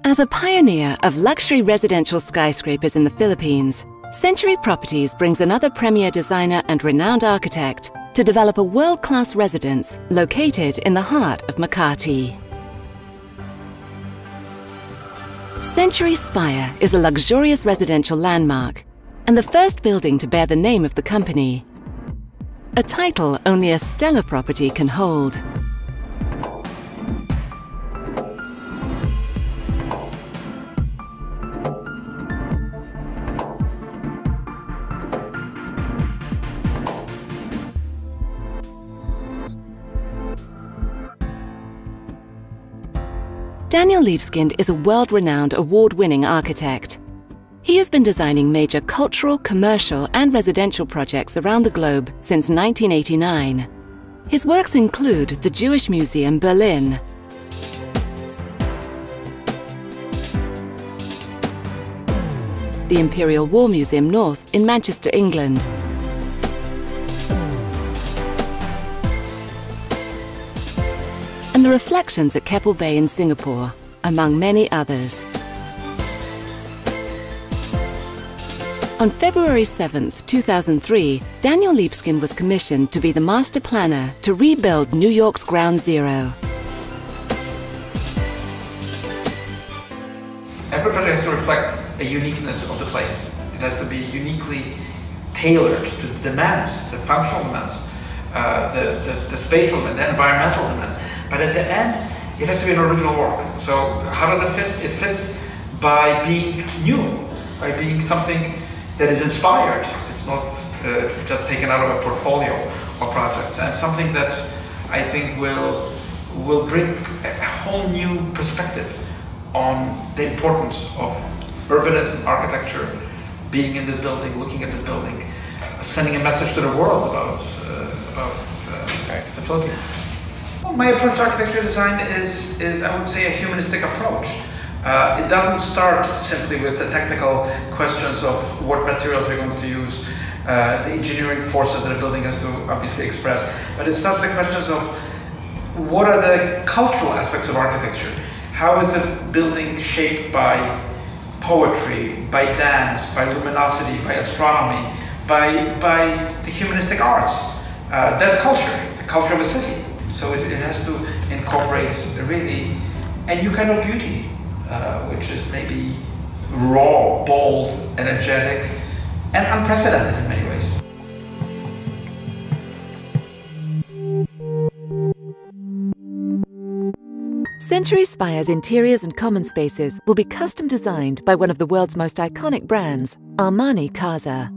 As a pioneer of luxury residential skyscrapers in the Philippines, Century Properties brings another premier designer and renowned architect to develop a world-class residence located in the heart of Makati. Century Spire is a luxurious residential landmark and the first building to bear the name of the company, a title only a stellar property can hold. Daniel Libeskind is a world-renowned, award-winning architect. He has been designing major cultural, commercial and residential projects around the globe since 1989. His works include the Jewish Museum, Berlin, the Imperial War Museum North in Manchester, England, and the Reflections at Keppel Bay in Singapore, among many others. On February 7, 2003, Daniel Libeskind was commissioned to be the master planner to rebuild New York's Ground Zero. Every project has to reflect a uniqueness of the place. It has to be uniquely tailored to the demands, the functional demands, the spatial demands, the environmental demands. But at the end, it has to be an original work. So how does it fit? It fits by being new, by being something that is inspired. It's not just taken out of a portfolio of projects, and something that I think will bring a whole new perspective on the importance of urbanism, architecture, being in this building, looking at this building, sending a message to the world about the Philippines. Well, my approach to architectural design is, I would say, a humanistic approach. It doesn't start simply with the technical questions of what materials we're going to use, the engineering forces that a building has to obviously express, but it starts with the questions of what are the cultural aspects of architecture? How is the building shaped by poetry, by dance, by luminosity, by astronomy, by the humanistic arts? That's culture, the culture of a city. So it has to incorporate really a new kind of beauty, which is maybe raw, bold, energetic, and unprecedented in many ways. Century Spire's interiors and common spaces will be custom designed by one of the world's most iconic brands, Armani Casa.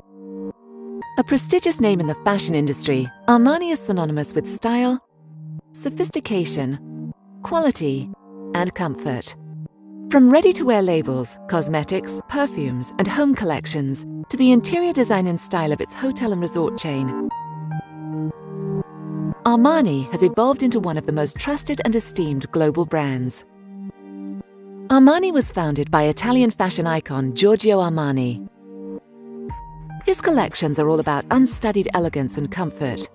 A prestigious name in the fashion industry, Armani is synonymous with style, sophistication, quality, and comfort. From ready-to-wear labels, cosmetics, perfumes, and home collections, to the interior design and style of its hotel and resort chain, Armani has evolved into one of the most trusted and esteemed global brands. Armani was founded by Italian fashion icon Giorgio Armani. His collections are all about unstudied elegance and comfort.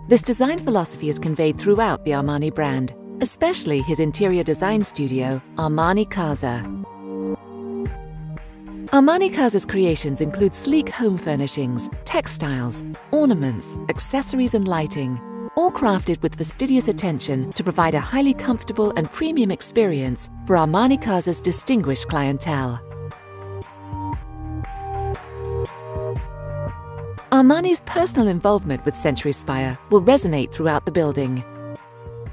This design philosophy is conveyed throughout the Armani brand, especially his interior design studio, Armani Casa. Armani Casa's creations include sleek home furnishings, textiles, ornaments, accessories and lighting, all crafted with fastidious attention to provide a highly comfortable and premium experience for Armani Casa's distinguished clientele. Armani's personal involvement with Century Spire will resonate throughout the building.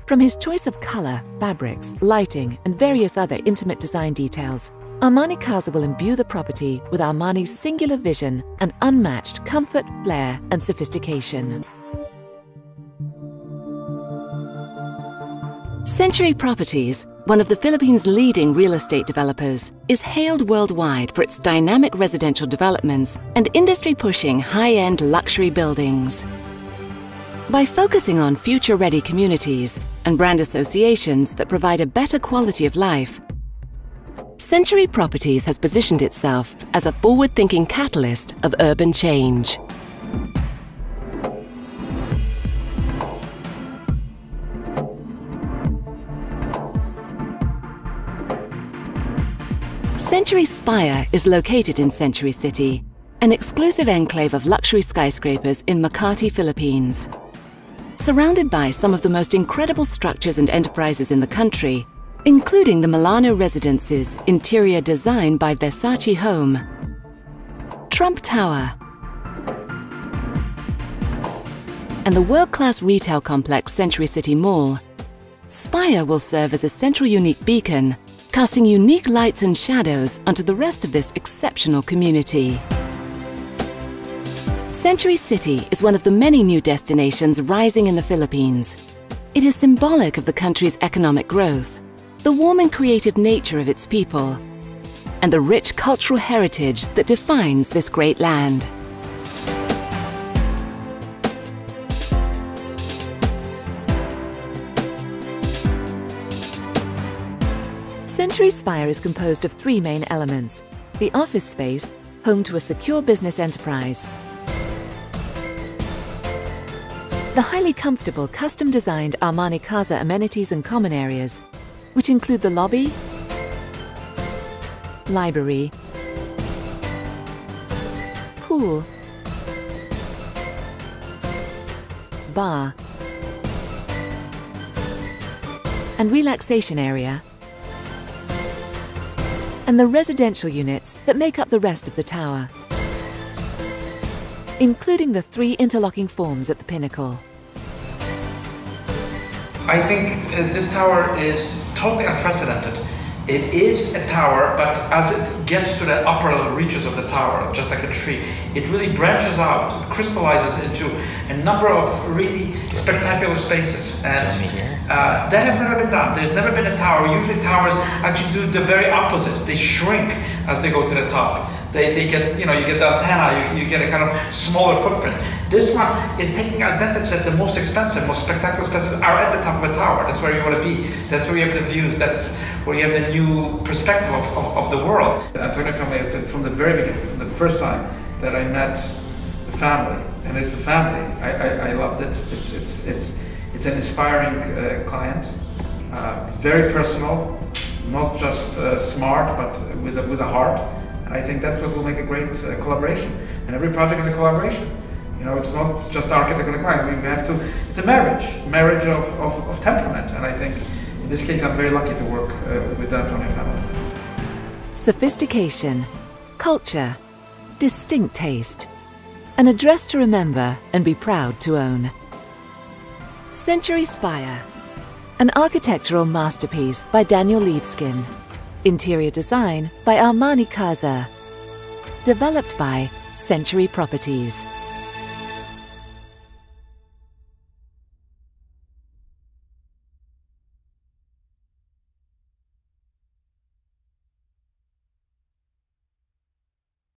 From his choice of color, fabrics, lighting, and various other intimate design details, Armani Casa will imbue the property with Armani's singular vision and unmatched comfort, flair, and sophistication. Century Properties, one of the Philippines' leading real estate developers, is hailed worldwide for its dynamic residential developments and industry-pushing high-end luxury buildings. By focusing on future-ready communities and brand associations that provide a better quality of life, Century Properties has positioned itself as a forward-thinking catalyst of urban change. Century Spire is located in Century City, an exclusive enclave of luxury skyscrapers in Makati, Philippines. Surrounded by some of the most incredible structures and enterprises in the country, including the Milano Residences interior design by Versace Home, Trump Tower, and the world-class retail complex Century City Mall, Spire will serve as a central unique beacon, casting unique lights and shadows onto the rest of this exceptional community. Century City is one of the many new destinations rising in the Philippines. It is symbolic of the country's economic growth, the warm and creative nature of its people, and the rich cultural heritage that defines this great land. Century Spire is composed of three main elements: the office space, home to a secure business enterprise; the highly comfortable custom-designed Armani Casa amenities and common areas, which include the lobby, library, pool, bar, and relaxation area, and the residential units that make up the rest of the tower, including the three interlocking forms at the pinnacle. I think this tower is totally unprecedented. It is a tower, but as it gets to the upper reaches of the tower, just like a tree, it really branches out, crystallizes into a number of really spectacular spaces. And that has never been done. There's never been a tower. Usually towers actually do the very opposite. They shrink as they go to the top. They get, you get the antenna, you get a kind of smaller footprint. This one is taking advantage that the most expensive, most spectacular spaces are at the top of a tower. That's where you want to be. That's where you have the views. That's where you have the new perspective of the world. The Antonio family has been from the very beginning, from the first time that I met the family. And it's the family. I loved it. It's an inspiring client, very personal, not just smart, but with a heart. And I think that's what will make a great collaboration. And every project is a collaboration. It's not just architect and a client. We have to. It's a marriage of temperament. And I think in this case, I'm very lucky to work with the Antonio family. Sophistication, culture, distinct taste, an address to remember and be proud to own. Century Spire, an architectural masterpiece by Daniel Libeskind. Interior design by Armani Casa. Developed by Century Properties.